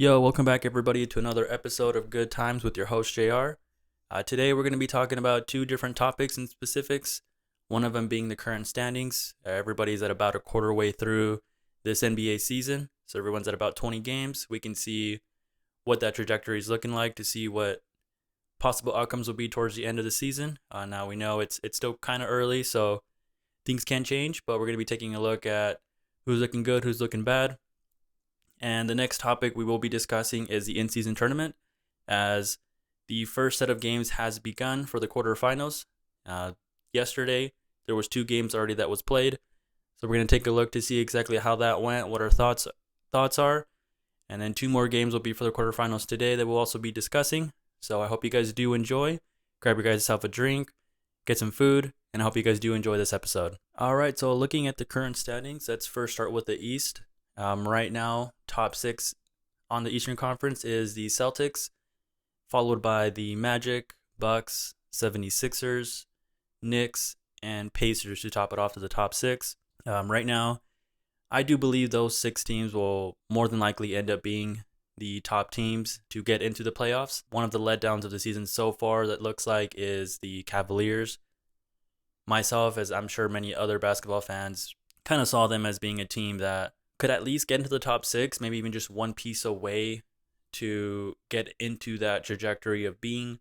Yo, welcome back everybody to another episode of Good Times with your host JR. Today we're going to be talking about two different topics and specifics. One of them being the current standings. Everybody's at about a quarter way through this NBA season, so everyone's at about 20 games. We can see what that trajectory is looking like to see what possible outcomes will be towards the end of the season. Now we know it's still kind of early, so things can change, but we're going to be taking a look at who's looking good, who's looking bad. And the next topic we will be discussing is the in-season tournament, as the first set of games has begun for the quarterfinals. Yesterday, there was 2 games already that was played, so we're going to take a look to see exactly how that went, what our thoughts are, and then 2 more games will be for the quarterfinals today that we'll also be discussing. So I hope you guys do enjoy. Grab your guys a drink, get some food, and I hope you guys do enjoy this episode. All right, so looking at the current standings, let's first start with the East. Right now, top 6 on the Eastern Conference is the Celtics, followed by the Magic, Bucks, 76ers, Knicks, and Pacers to top it off to the top 6. Right now, I do believe those 6 teams will more than likely end up being the top teams to get into the playoffs. One of the letdowns of the season so far that looks like is the Cavaliers. Myself, as I'm sure many other basketball fans, kind of saw them as being a team that could at least get into the top 6, maybe even just one piece away to get into that trajectory of being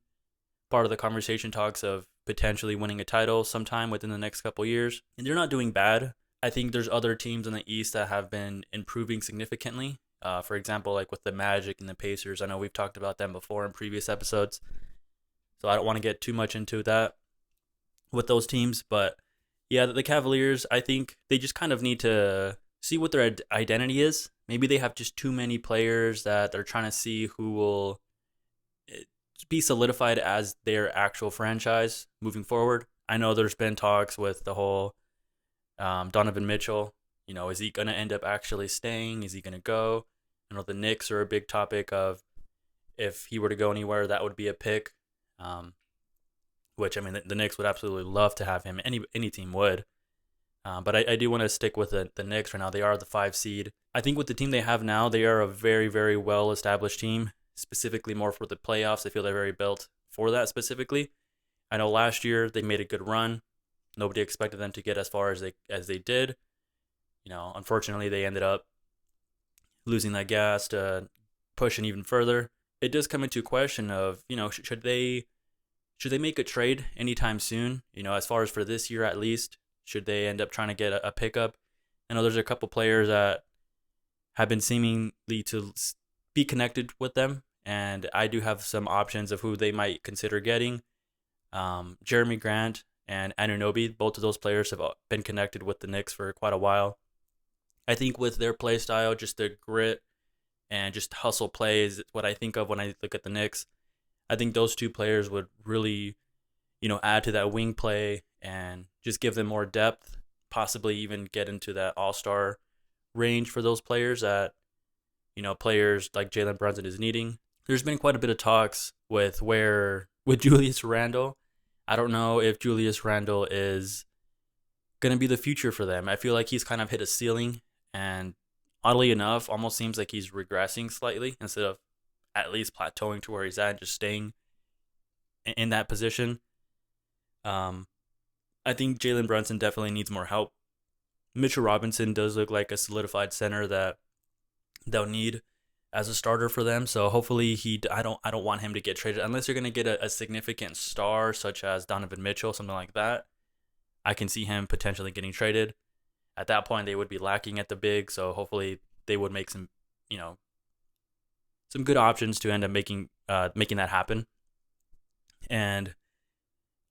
part of the conversation talks of potentially winning a title sometime within the next couple years. And they're not doing bad. I think there's other teams in the East that have been improving significantly. For example, like with the Magic and the Pacers. I know we've talked about them before in previous episodes, so I don't want to get too much into that with those teams. But yeah, the Cavaliers, I think they just kind of need to see what their identity is. Maybe they have just too many players that they're trying to see who will be solidified as their actual franchise moving forward. I know there's been talks with the whole Donovan Mitchell. Is he going to end up actually staying? Is he going to go? I know the Knicks are a big topic of if he were to go anywhere, that would be a pick. Which, I mean, the Knicks would absolutely love to have him. Any team would. But I do want to stick with the Knicks right now. They are the 5 seed. I think with the team they have now, they are a very, very well-established team, specifically more for the playoffs. I feel they're very built for that specifically. I know last year they made a good run. Nobody expected them to get as far as they did. Unfortunately, they ended up losing that gas to pushing even further. It does come into question of, should they make a trade anytime soon? As far as for this year at least. Should they end up trying to get a pickup? I know there's a couple players that have been seemingly to be connected with them, and I do have some options of who they might consider getting. Jeremy Grant and Anunoby, both of those players have been connected with the Knicks for quite a while. I think with their play style, just the grit and just hustle play is what I think of when I look at the Knicks. I think those 2 players would really, add to that wing play and just give them more depth, possibly even get into that all-star range for those players that, players like Jalen Brunson is needing. There's been quite a bit of talks with Julius Randle. I don't know if Julius Randle is going to be the future for them. I feel like he's kind of hit a ceiling, and oddly enough, almost seems like he's regressing slightly instead of at least plateauing to where he's at and just staying in that position. I think Jalen Brunson definitely needs more help. Mitchell Robinson does look like a solidified center that they'll need as a starter for them. So hopefully I don't want him to get traded unless you're going to get a significant star such as Donovan Mitchell, something like that. I can see him potentially getting traded. At that point, they would be lacking at the big, so hopefully they would make some good options to end up making that happen. And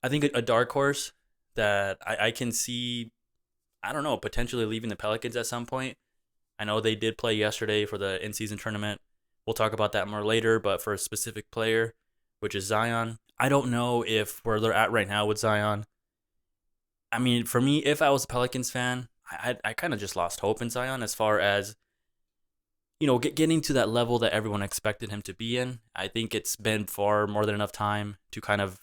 I think a dark horse that I can see, I don't know, potentially leaving the Pelicans at some point. I know they did play yesterday for the in-season tournament. We'll talk about that more later, but for a specific player, which is Zion, I don't know if where they're at right now with Zion. I mean, for me, if I was a Pelicans fan, I kind of just lost hope in Zion as far as, getting to that level that everyone expected him to be in. I think it's been far more than enough time to kind of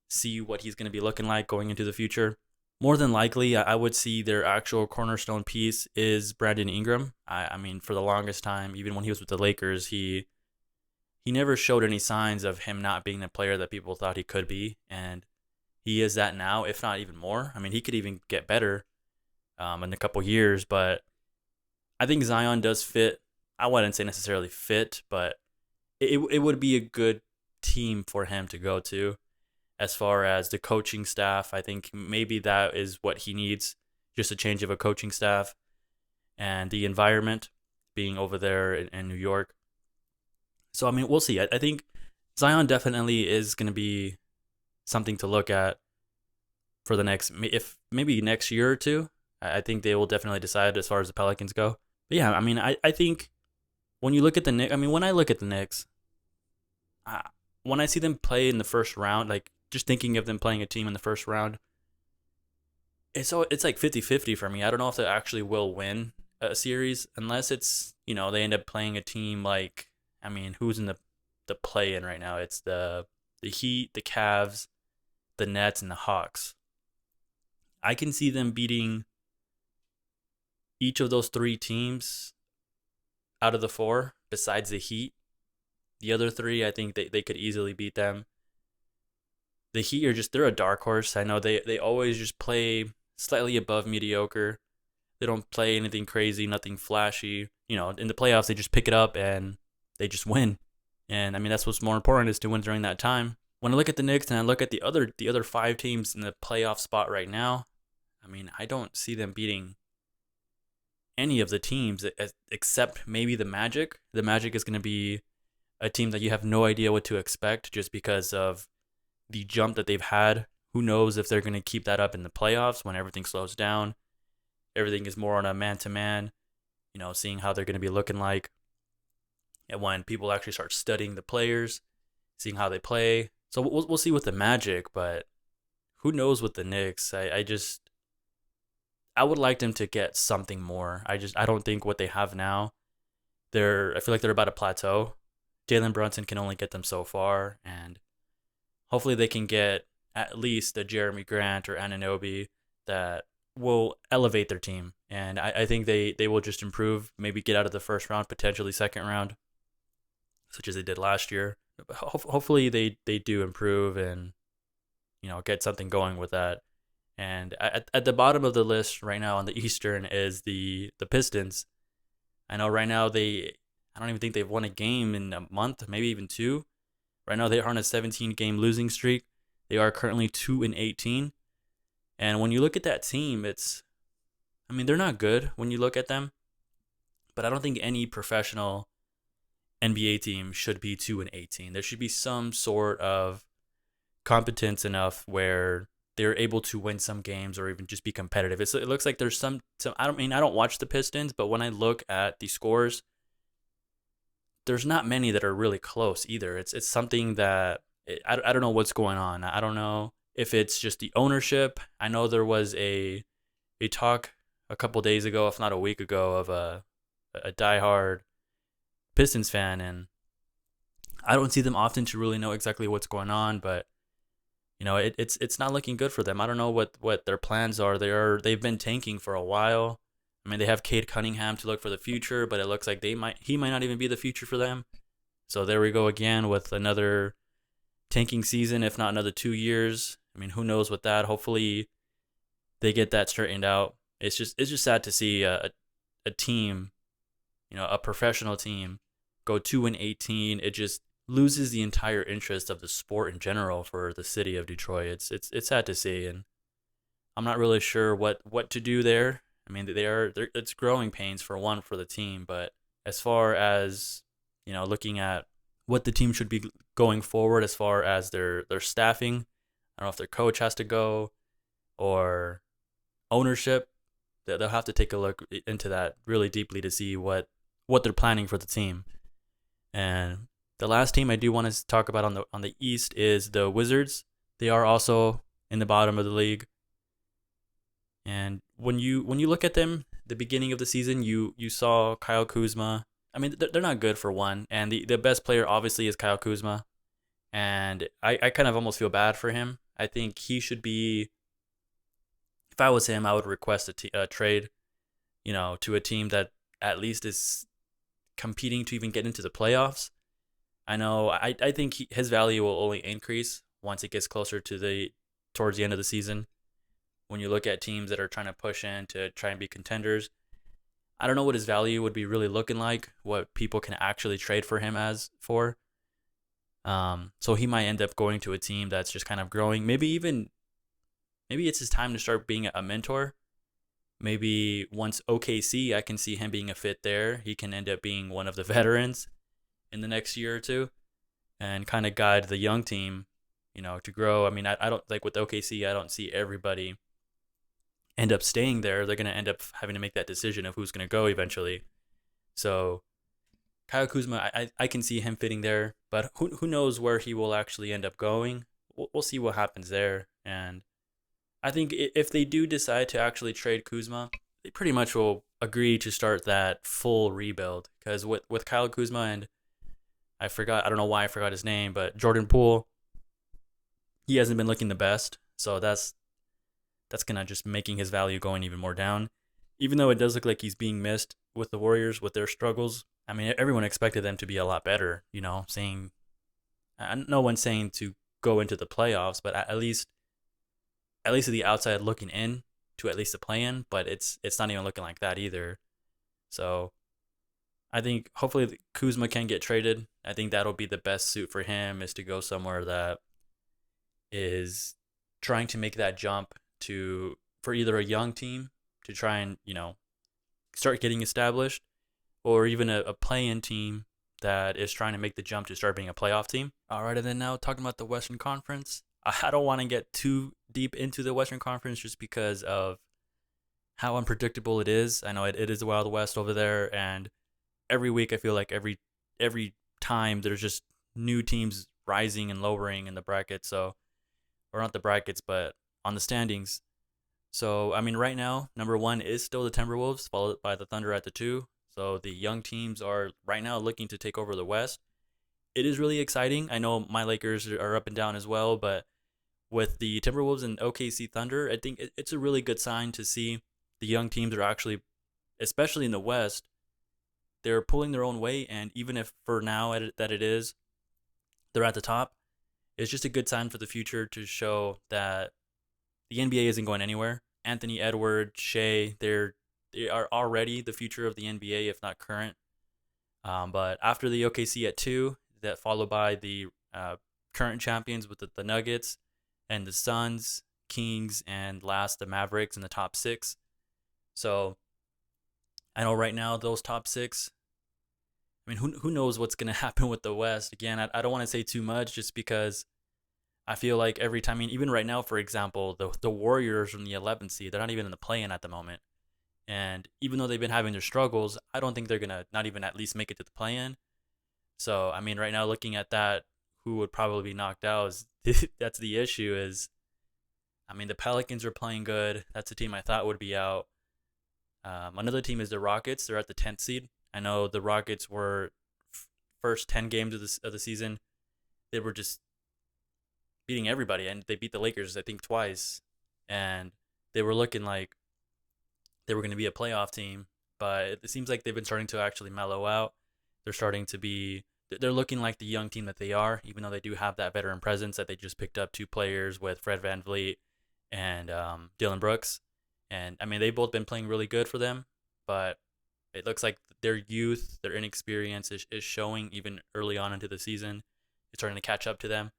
see what he's going to be looking like going into the future. More than likely, I would see their actual cornerstone piece is Brandon Ingram. I mean, for the longest time, even when he was with the Lakers, he never showed any signs of him not being the player that people thought he could be, and he is that now, if not even more. I mean, he could even get better in a couple years, but I think Zion does fit. I wouldn't say necessarily fit, but it would be a good team for him to go to. As far as the coaching staff, I think maybe that is what he needs, just a change of a coaching staff and the environment being over there in New York. So, I mean, we'll see. I think Zion definitely is going to be something to look at for the next, if maybe next year or two. I think they will definitely decide as far as the Pelicans go. But yeah, I mean, I think when you look at the Knicks, I mean, when I look at the Knicks, uh, when I see them play in the first round, like just thinking of them playing a team in the first round, it's like 50-50 for me. I don't know if they actually will win a series unless it's, they end up playing a team like, I mean, who's in the play in right now? It's the Heat, the Cavs, the Nets, and the Hawks. I can see them beating each of those three teams out of the four, besides the Heat. The other three, I think they could easily beat them. The Heat they're a dark horse. I know they always just play slightly above mediocre. They don't play anything crazy, nothing flashy. In the playoffs, they just pick it up and they just win. And I mean, that's what's more important, is to win during that time. When I look at the Knicks and I look at the other five teams in the playoff spot right now, I mean, I don't see them beating any of the teams except maybe the Magic. The Magic is going to be a team that you have no idea what to expect just because of the jump that they've had. Who knows if they're going to keep that up in the playoffs when everything slows down. Everything is more on a man-to-man, seeing how they're going to be looking like. And when people actually start studying the players, seeing how they play. So we'll see with the Magic, but who knows with the Knicks. I would like them to get something more. I don't think what they have now, I feel like they're about a plateau. Jalen Brunson can only get them so far, and hopefully they can get at least a Jeremy Grant or Anunoby that will elevate their team. And I think they will just improve, maybe get out of the first round, potentially second round, such as they did last year. But hopefully they do improve and, get something going with that. And at the bottom of the list right now on the Eastern is the Pistons. I know right now I don't even think they've won a game in a month, maybe even two. Right now they are on a 17-game losing streak. They are currently 2-18. And when you look at that team, they're not good when you look at them. But I don't think any professional NBA team should be 2-18. There should be some sort of competence enough where they're able to win some games or even just be competitive. It looks like there's some. I don't watch the Pistons, but when I look at the scores, there's not many that are really close either. It's something that I don't know what's going on. I don't know if it's just the ownership. I know there was a talk a couple days ago, if not a week ago, of a diehard Pistons fan, and I don't see them often to really know exactly what's going on, but it's not looking good for them. I don't know what their plans are. They've been tanking for a while. I mean, they have Cade Cunningham to look for the future, but it looks like he might not even be the future for them. So there we go again with another tanking season, if not another 2 years. I mean, who knows with that? Hopefully, they get that straightened out. It's just sad to see a team, a professional team, go 2-18. It just loses the entire interest of the sport in general for the city of Detroit. It's sad to see, and I'm not really sure what to do there. I mean, it's growing pains for the team, but as far as looking at what the team should be going forward, as far as their staffing, I don't know if their coach has to go or ownership. They'll have to take a look into that really deeply to see what they're planning for the team. And the last team I do want to talk about on the East is the Wizards. They are also in the bottom of the league. And when you look at them, the beginning of the season, you saw Kyle Kuzma. I mean, they're not good for one, and the best player obviously is Kyle Kuzma. And I kind of almost feel bad for him. I think he should be if I was him, I would request a trade, to a team that at least is competing to even get into the playoffs. I know I think his value will only increase once it gets closer to the towards the end of the season. When you look at teams that are trying to push in to try and be contenders, I don't know what his value would be really looking like, what people can actually trade for him as for. So he might end up going to a team that's just kind of growing. Maybe it's his time to start being a mentor. Maybe once OKC, I can see him being a fit there. He can end up being one of the veterans in the next year or two and kind of guide the young team, to grow. I mean, I don't like with OKC, I don't see everybody end up staying there. They're going to end up having to make that decision of who's going to go eventually. So Kyle Kuzma, I can see him fitting there, but who knows where he will actually end up going. We'll see what happens there. And I think if they do decide to actually trade Kuzma, they pretty much will agree to start that full rebuild. Because with Kyle Kuzma and I don't know why I forgot his name, but Jordan Poole, he hasn't been looking the best. So that's going to just making his value going even more down. Even though it does look like he's being missed with the Warriors with their struggles. I mean, everyone expected them to be a lot better, saying, no one's saying to go into the playoffs, but at least the outside looking in to at least the play-in, but it's not even looking like that either. So I think hopefully Kuzma can get traded. I think that'll be the best suit for him, is to go somewhere that is trying to make that jump for either a young team to try and, start getting established, or even a play-in team that is trying to make the jump to start being a playoff team. All right, and then now talking about the Western Conference. I don't want to get too deep into the Western Conference just because of how unpredictable it is. I know it is the Wild West over there, and every week I feel like every time there's just new teams rising and lowering in the bracket. So, or not the brackets, but on the standings. So, I mean, right now, number 1 is still the Timberwolves, followed by the Thunder at the 2. So the young teams are right now looking to take over the West. It is really exciting. I know my Lakers are up and down as well, but with the Timberwolves and OKC Thunder, I think it's a really good sign to see the young teams are actually, especially in the West, they're pulling their own weight. And even if for now that it is, they're at the top, it's just a good sign for the future to show that the NBA isn't going anywhere. Anthony Edwards, Shea, they are already the future of the NBA, if not current. But after the OKC at 2, that followed by the current champions with the Nuggets and the Suns, Kings, and last the Mavericks in the top 6. So I know right now those top 6. I mean, who knows what's going to happen with the West? Again, I don't want to say too much just because I feel like every time, I mean, even right now, for example, the Warriors from the 11th seed, they're not even in the play-in at the moment. And even though they've been having their struggles, I don't think they're going to not even at least make it to the play-in. So, I mean, right now, looking at that, who would probably be knocked out, that's the issue is, I mean, the Pelicans are playing good. That's a team I thought would be out. Another team is the Rockets. They're at the 10th seed. I know the Rockets were first 10 games of the season. They were just beating everybody, and they beat the Lakers, I think, twice. And they were looking like they were going to be a playoff team, but it seems like they've been starting to actually mellow out. They're looking like the young team that they are, even though they do have that veteran presence that they just picked up 2 players with Fred VanVleet and Dylan Brooks. And, I mean, they've both been playing really good for them, but it looks like their youth, their inexperience is showing even early on into the season. It's starting to catch up to them.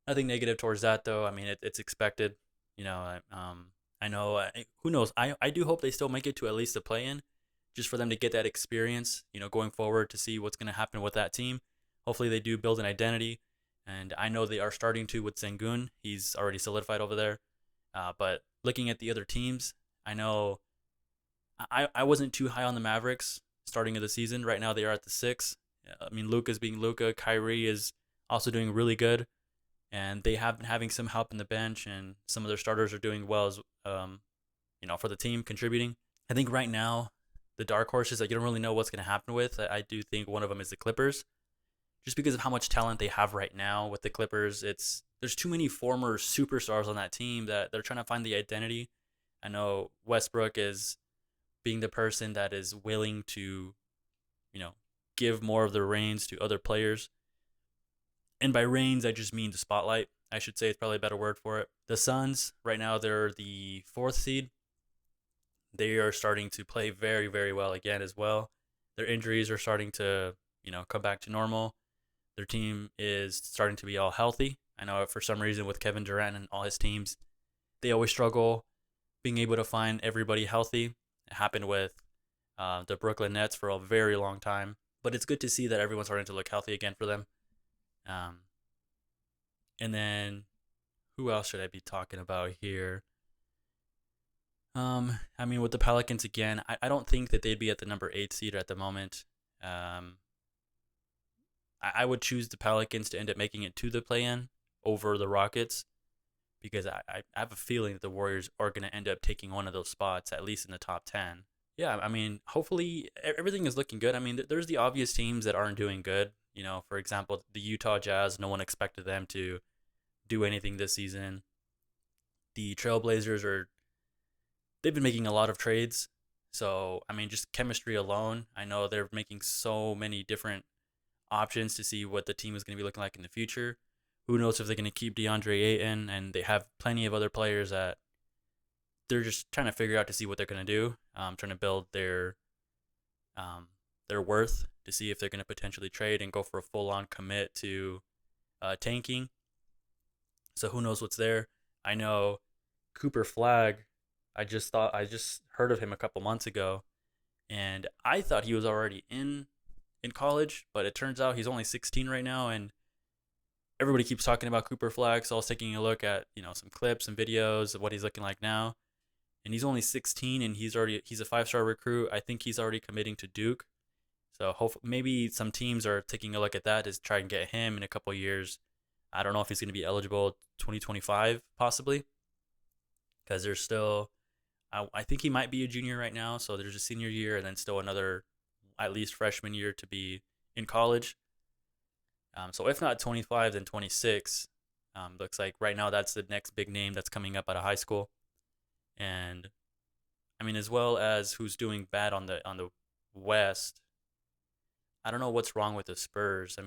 Nothing negative towards that, though. I mean, it's expected. I know, who knows? I do hope they still make it to at least the play-in, just for them to get that experience, going forward to see what's going to happen with that team. Hopefully they do build an identity, and I know they are starting to with Sengun. He's already solidified over there. But looking at the other teams, I know I wasn't too high on the Mavericks starting of the season. Right now they are at the 6. I mean, Luka's being Luka. Kyrie is also doing really good. And they have been having some help in the bench, and some of their starters are doing well as, for the team, contributing. I think right now, the dark horses that you don't really know what's going to happen with, I do think one of them is the Clippers. Just because of how much talent they have right now with the Clippers, it's there's too many former superstars on that team that they're trying to find the identity. I know Westbrook is being the person that is willing to, you know, give more of the reins to other players. And by reins, I just mean the spotlight. I should say it's probably a better word for it. The Suns, right now, they're the fourth seed. They are starting to play very, very well again as well. Their injuries are starting to, come back to normal. Their team is starting to be all healthy. I know for some reason with Kevin Durant and all his teams, they always struggle being able to find everybody healthy. It happened with the Brooklyn Nets for a very long time. But it's good to see that everyone's starting to look healthy again for them. And then who else should I be talking about here? With the Pelicans again, I don't think that they'd be at the number 8 seed at the moment. I would choose the Pelicans to end up making it to the play-in over the Rockets because I have a feeling that the Warriors are going to end up taking one of those spots, at least in the top 10. Yeah, hopefully everything is looking good. There's the obvious teams that aren't doing good. For example, the Utah Jazz, no one expected them to do anything this season. The Trailblazers they've been making a lot of trades. So, just chemistry alone, I know they're making so many different options to see what the team is going to be looking like in the future. Who knows if they're going to keep DeAndre Ayton, and they have plenty of other players that they're just trying to figure out to see what they're going to do. Trying to build their worth to see if they're going to potentially trade and go for a full-on commit to tanking. So who knows what's there. I know Cooper Flagg, I just heard of him a couple months ago, and I thought he was already in college, but it turns out he's only 16 right now, and everybody keeps talking about Cooper Flagg, so I was taking a look at, some clips and videos of what he's looking like now. And he's only 16, and he's a 5-star recruit. I think he's already committing to Duke. So maybe some teams are taking a look at that to try and get him in a couple of years. I don't know if he's going to be eligible 2025 possibly, because there's still, I think he might be a junior right now. So there's a senior year and then still another at least freshman year to be in college. So if not 25, then 26. Looks like right now that's the next big name that's coming up out of high school. And as well as who's doing bad on the West. I don't know what's wrong with the Spurs.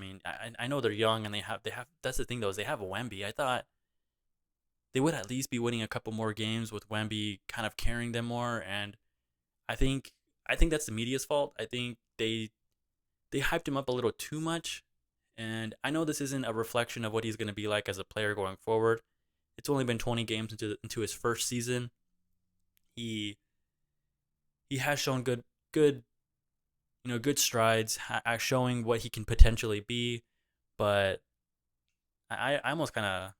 I know they're young and they have that's the thing though, is they have Wemby. I thought they would at least be winning a couple more games with Wemby kind of carrying them more, and I think that's the media's fault. I think they hyped him up a little too much, and I know this isn't a reflection of what he's going to be like as a player going forward. It's only been 20 games into his first season. He has shown good strides, showing what he can potentially be, but I almost kind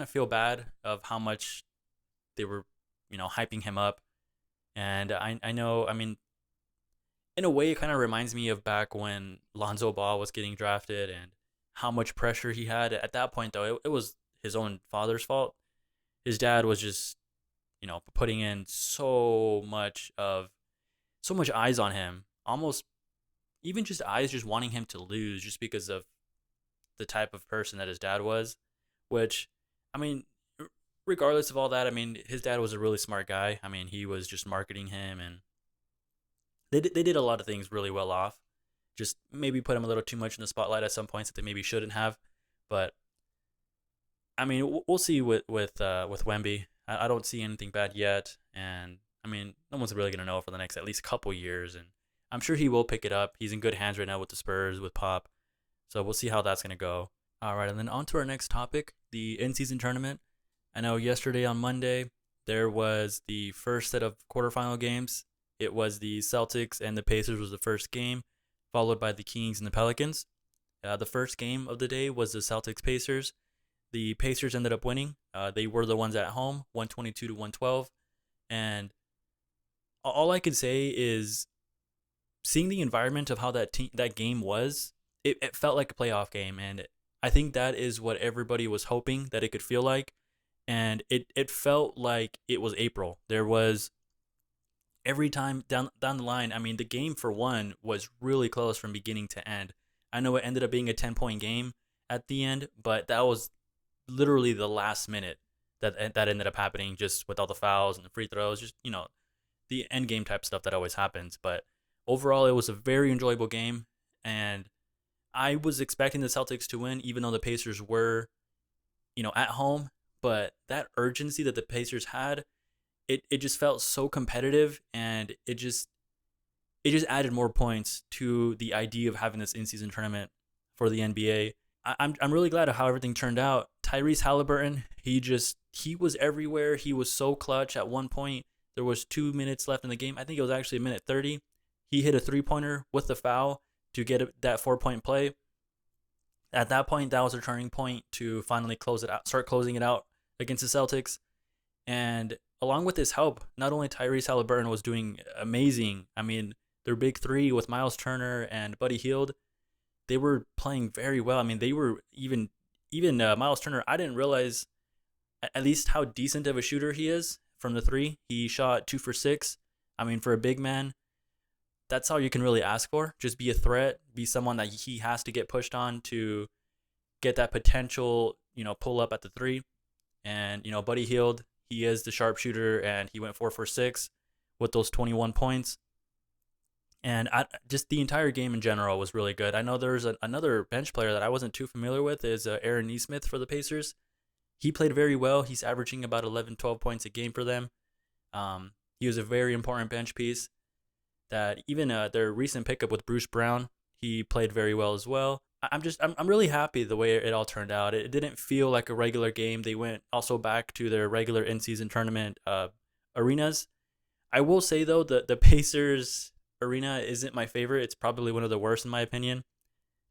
of feel bad of how much they were, hyping him up. And I know, in a way, it kind of reminds me of back when Lonzo Ball was getting drafted and how much pressure he had. At that point, though, it was his own father's fault. His dad was just, putting in so much eyes on him, almost even just eyes just wanting him to lose just because of the type of person that his dad was, which, regardless of all that, his dad was a really smart guy. He was just marketing him, and they did a lot of things really well off. Just maybe put him a little too much in the spotlight at some points that they maybe shouldn't have. But we'll see with Wemby. I don't see anything bad yet, and no one's really gonna know for the next at least couple years, and I'm sure he will pick it up. He's in good hands right now with the Spurs, with Pop, so we'll see how that's gonna go. All right, and then on to our next topic, the in-season tournament. I know yesterday on Monday there was the first set of quarterfinal games. It was the Celtics and the Pacers was the first game, followed by the Kings and the Pelicans. The first game of the day was the Celtics-Pacers. The Pacers ended up winning. They were the ones at home, 122 to 112. And all I can say is seeing the environment of how that game was, it felt like a playoff game. And I think that is what everybody was hoping that it could feel like. And it felt like it was April. There was every time down the line, the game for one was really close from beginning to end. I know it ended up being a 10-point game at the end, but that was literally the last minute that ended up happening, just with all the fouls and the free throws, just the end game type stuff that always happens. But overall, it was a very enjoyable game, and I was expecting the Celtics to win, even though the Pacers were, at home. But that urgency that the Pacers had, it just felt so competitive, and it just added more points to the idea of having this in-season tournament for the NBA. I'm really glad of how everything turned out. Tyrese Halliburton, he was everywhere. He was so clutch. At one point, there was 2 minutes left in the game. I think it was actually a minute 30. He hit a 3-pointer with the foul to get that 4-point play. At that point, that was a turning point to finally start closing it out against the Celtics. And along with his help, not only Tyrese Halliburton was doing amazing. I mean, their big three with Miles Turner and Buddy Hield, they were playing very well. I mean, they were even Miles Turner. I didn't realize at least how decent of a shooter he is from the three. He shot 2 for 6. I mean, for a big man, that's all you can really ask for. Just be a threat, be someone that he has to get pushed on to get that potential, pull up at the three. And, Buddy Hield, he is the sharpshooter, and he went 4 for 6 with those 21 points. And just the entire game in general was really good. I know there's another bench player that I wasn't too familiar with is Aaron Nesmith for the Pacers. He played very well. He's averaging about 11, 12 points a game for them. He was a very important bench piece. That even their recent pickup with Bruce Brown, he played very well as well. I'm really happy the way it all turned out. It didn't feel like a regular game. They went also back to their regular in-season tournament arenas. I will say though that the Pacers arena isn't my favorite. It's probably one of the worst in my opinion.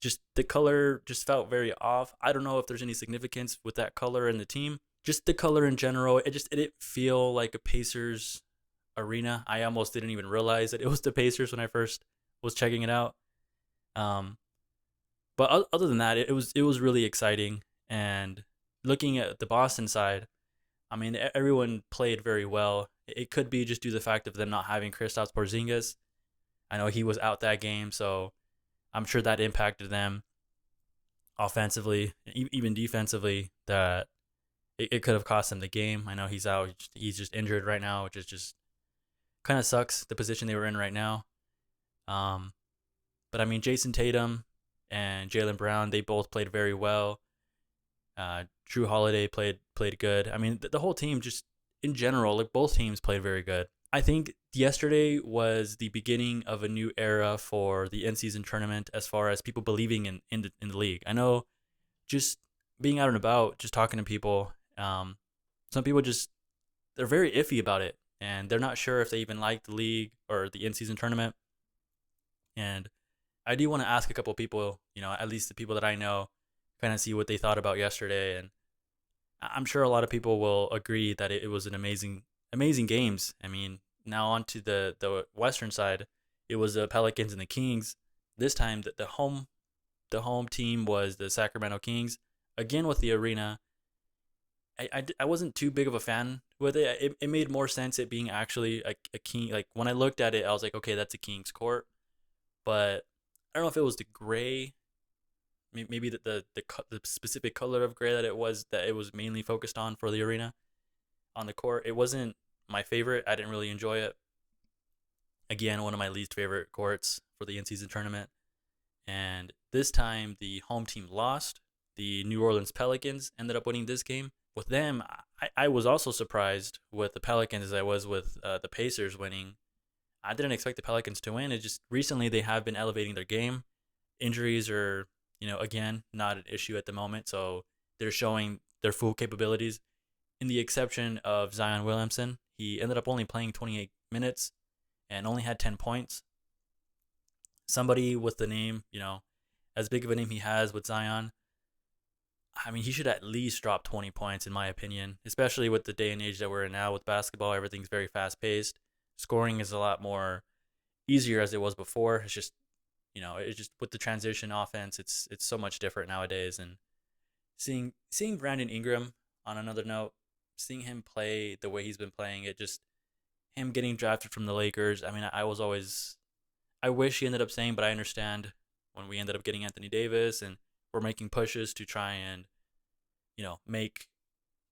Just the color just felt very off. I don't know if there's any significance with that color in the team. Just the color in general, it didn't feel like a Pacers arena. I almost didn't even realize that it was the Pacers when I first was checking it out. But other than that, it was really exciting. And looking at the Boston side, I mean, everyone played very well. It could be just due to the fact of them not having Kristaps Porzingis. I know he was out that game, so I'm sure that impacted them offensively, even defensively, that it could have cost them the game. I know he's out. He's just injured right now, which is just kind of sucks, the position they were in right now. But I mean, Jason Tatum and Jaylen Brown, they both played very well. Drew Holiday played good. I mean, the whole team just in general, like both teams played very good. I think yesterday was the beginning of a new era for the in-season tournament as far as people believing in the league. I know just being out and about, just talking to people, some people they're very iffy about it, and they're not sure if they even like the league or the in-season tournament. And I do want to ask a couple people, at least the people that I know, kind of see what they thought about yesterday. And I'm sure a lot of people will agree that it was an amazing games. I mean, now on to the Western side, it was the Pelicans and the Kings. This time, the home team was the Sacramento Kings. Again with the arena, I wasn't too big of a fan with it. It made more sense it being actually a King. Like when I looked at it, I was like, okay, that's a Kings court. But I don't know if it was the gray, maybe the specific color of gray that it was mainly focused on for the arena on the court. It wasn't my favorite. I didn't really enjoy it. Again, one of my least favorite courts for the in-season tournament. And this time, the home team lost. The New Orleans Pelicans ended up winning this game. With them, I was also surprised with the Pelicans as I was with the Pacers winning. I didn't expect the Pelicans to win. It just recently they have been elevating their game. Injuries are, again, not an issue at the moment. So they're showing their full capabilities. In the exception of Zion Williamson, he ended up only playing 28 minutes and only had 10 points. Somebody with the name, as big of a name he has with Zion, I mean, he should at least drop 20 points in my opinion, especially with the day and age that we're in now with basketball. Everything's very fast-paced. Scoring is a lot more easier as it was before. It's just, it's just with the transition offense, it's so much different nowadays. And seeing Brandon Ingram, on another note, seeing him play the way he's been playing, him getting drafted from the Lakers. I mean, I wish he ended up staying, but I understand when we ended up getting Anthony Davis and we're making pushes to try and make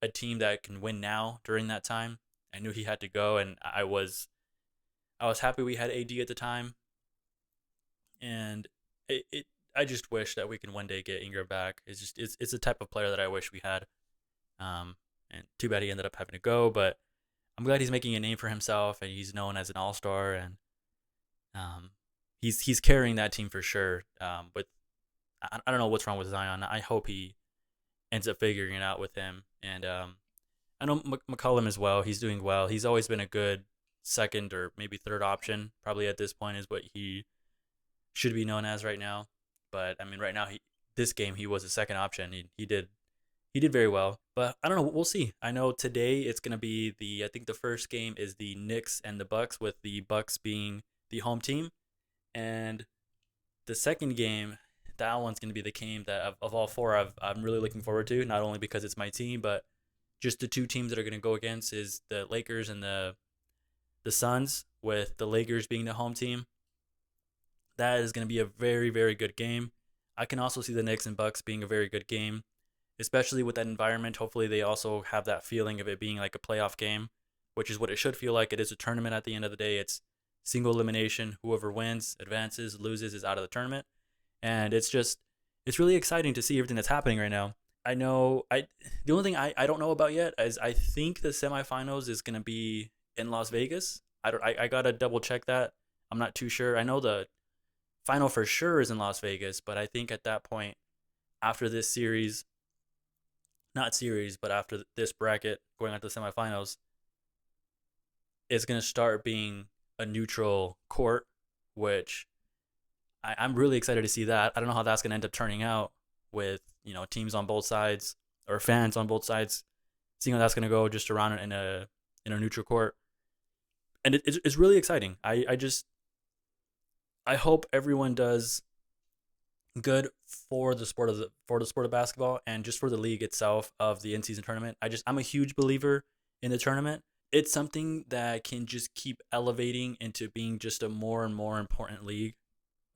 a team that can win now during that time. I knew he had to go, and I was happy we had AD at the time, and I just wish that we can one day get Ingram back. It's the type of player that I wish we had. And too bad he ended up having to go, but I'm glad he's making a name for himself and he's known as an all-star, and he's carrying that team for sure. But I don't know what's wrong with Zion. I hope he ends up figuring it out with him. And I know McCollum as well. He's doing well. He's always been a good second or maybe third option. Probably at this point is what he should be known as right now. But I mean, right now this game he was a second option. He did very well. But I don't know. We'll see. I know today it's gonna be I think the first game is the Knicks and the Bucks, with the Bucks being the home team, and the second game, that one's gonna be the game that of all four I'm really looking forward to. Not only because it's my team, but just the two teams that are gonna go against is the Lakers and the Suns, with the Lakers being the home team. That is going to be a very, very good game. I can also see the Knicks and Bucks being a very good game, especially with that environment. Hopefully, they also have that feeling of it being like a playoff game, which is what it should feel like. It is a tournament at the end of the day. It's single elimination. Whoever wins advances, loses is out of the tournament. And it's really exciting to see everything that's happening right now. I know the only thing I don't know about yet is I think the semifinals is going to be in Las Vegas. I got to double check that. I'm not too sure. I know the final for sure is in Las Vegas, but I think at that point, after this series, not series, but after this bracket going on to the semifinals, it's going to start being a neutral court, which I'm really excited to see that. I don't know how that's going to end up turning out with, teams on both sides or fans on both sides, seeing how that's going to go just around in a neutral court. And it's really exciting. I hope everyone does good for the sport of basketball, and just for the league itself of the in-season tournament. I'm a huge believer in the tournament. It's something that can just keep elevating into being just a more and more important league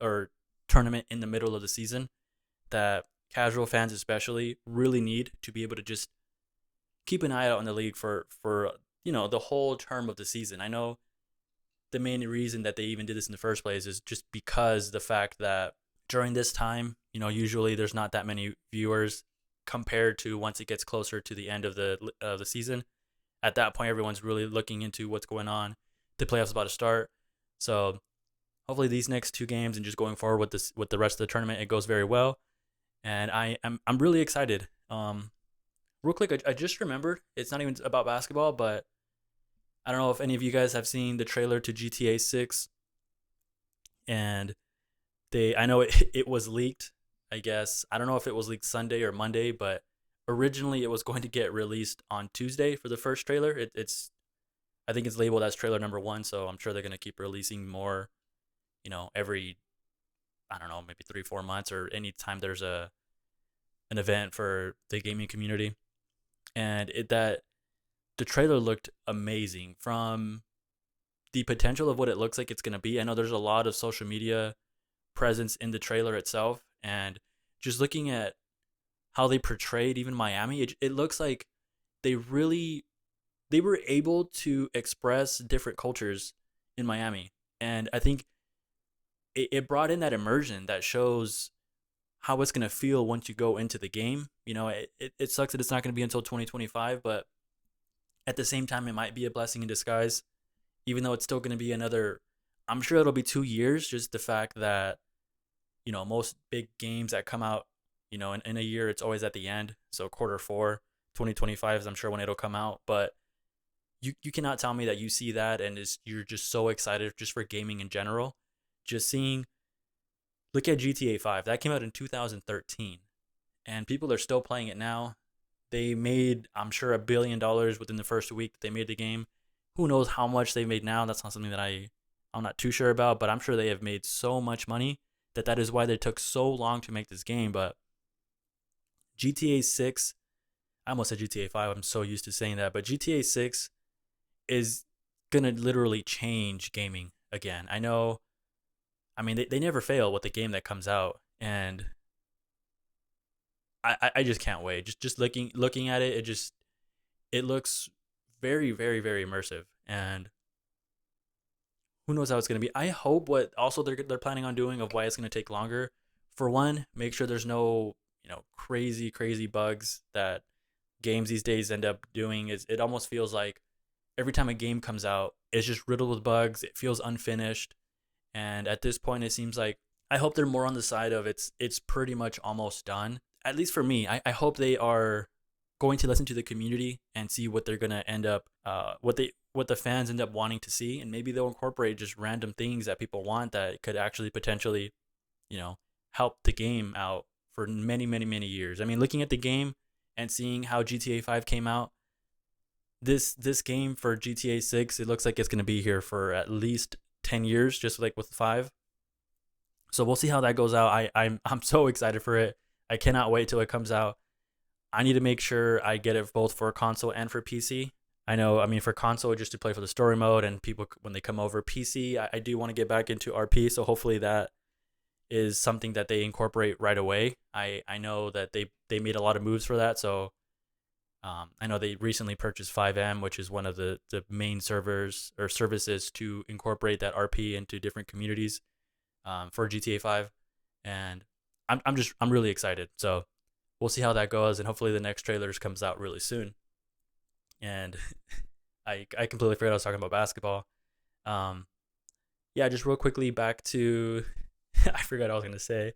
or tournament in the middle of the season, that casual fans especially really need to be able to just keep an eye out on the league for the whole term of the season. I know the main reason that they even did this in the first place is just because the fact that during this time, usually there's not that many viewers compared to once it gets closer to the end of the season. At that point, everyone's really looking into what's going on. The playoffs about to start, so hopefully these next two games and just going forward with the rest of the tournament, it goes very well. And I'm really excited. Real quick, I just remembered, it's not even about basketball, but I don't know if any of you guys have seen the trailer to GTA 6, and I know it was leaked, I guess. I don't know if it was leaked Sunday or Monday, but originally it was going to get released on Tuesday for the first trailer. I think it's labeled as trailer number 1, so I'm sure they're going to keep releasing more, every, I don't know, maybe 3-4 months, or anytime there's an event for the gaming community. And the trailer looked amazing from the potential of what it looks like it's going to be. I know there's a lot of social media presence in the trailer itself, and just looking at how they portrayed even Miami, it looks like they were able to express different cultures in Miami. And I think it brought in that immersion that shows how it's going to feel once you go into the game. It sucks that it's not going to be until 2025, but at the same time, it might be a blessing in disguise, even though it's still going to be I'm sure it'll be 2 years, just the fact that, most big games that come out, in a year, it's always at the end. So Q4, 2025 is I'm sure when it'll come out, but you cannot tell me that you see that and you're just so excited just for gaming in general. Just look at GTA 5. That came out in 2013, and people are still playing it now. They made, I'm sure, $1 billion within the first week that they made the game. Who knows how much they made now? That's not something that I'm not too sure about, but I'm sure they have made so much money that is why they took so long to make this game. But GTA 6, I almost said GTA 5. I'm so used to saying that, but GTA 6 is gonna literally change gaming again. I mean, they never fail with the game that comes out, and I just can't wait. Just looking at it, it looks very, very, very immersive. And who knows how it's going to be. I hope what also they're planning on doing, of why it's going to take longer. For one, make sure there's no, crazy bugs that games these days end up doing. Is it almost feels like every time a game comes out, it's just riddled with bugs. It feels unfinished. And at this point, it seems like I hope they're more on the side of it's pretty much almost done. At least for me, I hope they are going to listen to the community and see what they're gonna end up, what the fans end up wanting to see, and maybe they'll incorporate just random things that people want that could actually potentially, help the game out for many, many, many years. I mean, looking at the game and seeing how GTA 5 came out, this game for GTA 6, it looks like it's gonna be here for at least 10 years, just like with 5. So we'll see how that goes out. I'm so excited for it. I cannot wait till it comes out. I need to make sure I get it both for console and for PC. I mean, for console, just to play for the story mode, and people, when they come over PC, I do want to get back into RP. So hopefully that is something that they incorporate right away. I know that they made a lot of moves for that. So I know they recently purchased FiveM, which is one of the main servers or services to incorporate that RP into different communities for GTA 5. And I'm really excited. So we'll see how that goes, and hopefully the next trailers comes out really soon. And I completely forgot I was talking about basketball. Yeah, just real quickly back to I forgot what I was gonna say.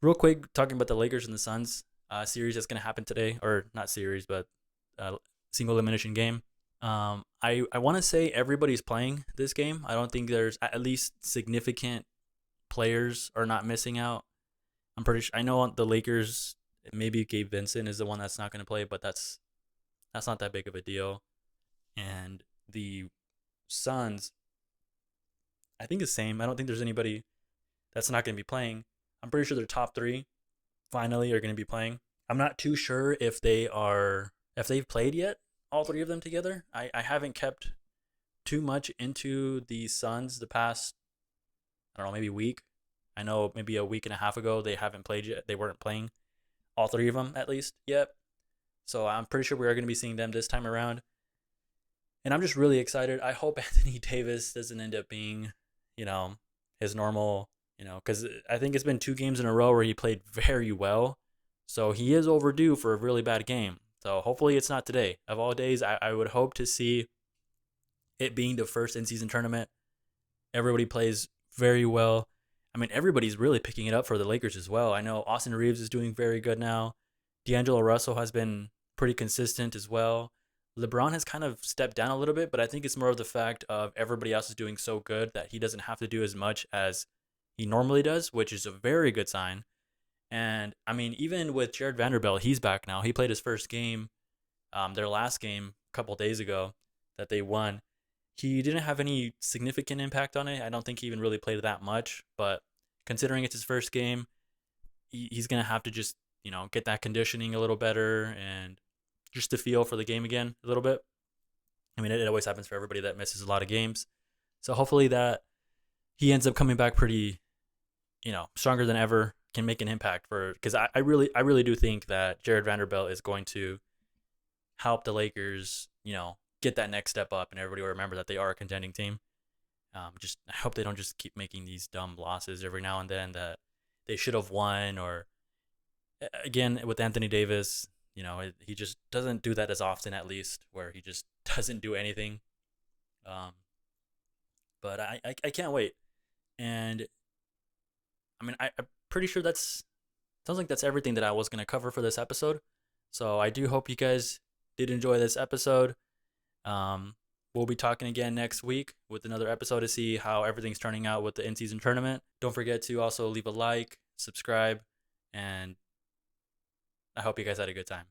Real quick, talking about the Lakers and the Suns series that's gonna happen today, or not series, but single elimination game. I want to say everybody's playing this game. I don't think there's, at least significant players are not missing out. I'm pretty sure. I know the Lakers, maybe Gabe Vincent is the one that's not going to play, but that's not that big of a deal. And the Suns, I think the same. I don't think there's anybody that's not going to be playing. I'm pretty sure their top 3 finally are going to be playing. I'm not too sure if they've played yet, all 3 of them together. I haven't kept too much into the Suns the past, I don't know, maybe week. I know maybe a week and a half ago they haven't played yet. They weren't playing, all 3 of them at least, yet. So I'm pretty sure we are going to be seeing them this time around. And I'm just really excited. I hope Anthony Davis doesn't end up being, his normal, because I think it's been 2 games in a row where he played very well. So he is overdue for a really bad game. So hopefully it's not today. Of all days, I would hope to see it being the first in-season tournament. Everybody plays very well. I mean, everybody's really picking it up for the Lakers as well. I know Austin Reeves is doing very good now. D'Angelo Russell has been pretty consistent as well. LeBron has kind of stepped down a little bit, but I think it's more of the fact of everybody else is doing so good that he doesn't have to do as much as he normally does, which is a very good sign. And I mean, even with Jared Vanderbilt, he's back now. He played his first game, their last game a couple days ago that they won. He didn't have any significant impact on it. I don't think he even really played that much, but considering it's his first game, he's going to have to just, get that conditioning a little better and just the feel for the game again a little bit. I mean, it always happens for everybody that misses a lot of games. So hopefully that he ends up coming back pretty, stronger than ever, can make an impact because I really do think that Jared Vanderbilt is going to help the Lakers, get that next step up, and everybody will remember that they are a contending team. I hope they don't just keep making these dumb losses every now and then that they should have won. Or again, with Anthony Davis, he just doesn't do that as often, at least, where he just doesn't do anything. But I can't wait. And I mean, I'm pretty sure sounds like that's everything that I was going to cover for this episode. So I do hope you guys did enjoy this episode. We'll be talking again next week with another episode to see how everything's turning out with the in-season tournament. Don't forget to also leave a like, subscribe, and I hope you guys had a good time.